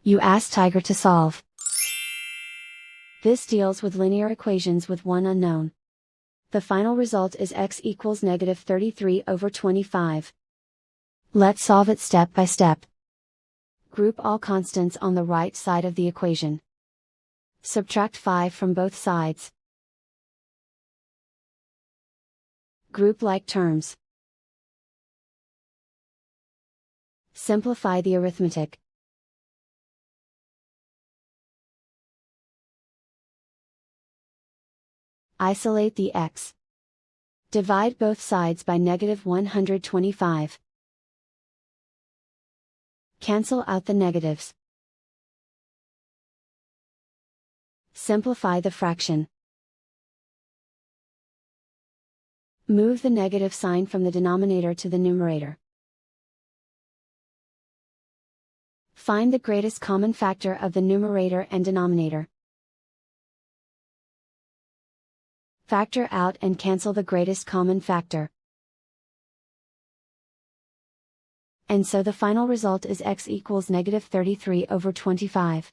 You ask Tiger to solve. This deals with linear equations with one unknown. The final result is x equals -33/25. Let's solve it step by step. Group all constants on the right side of the equation. Subtract 5 from both sides. Group like terms. Simplify the arithmetic. Isolate the x. Divide both sides by -125. Cancel out the negatives. Simplify the fraction. Move the negative sign from the denominator to the numerator. Find the greatest common factor of the numerator and denominator. Factor out and cancel the greatest common factor. And so the final result is x equals -33/25.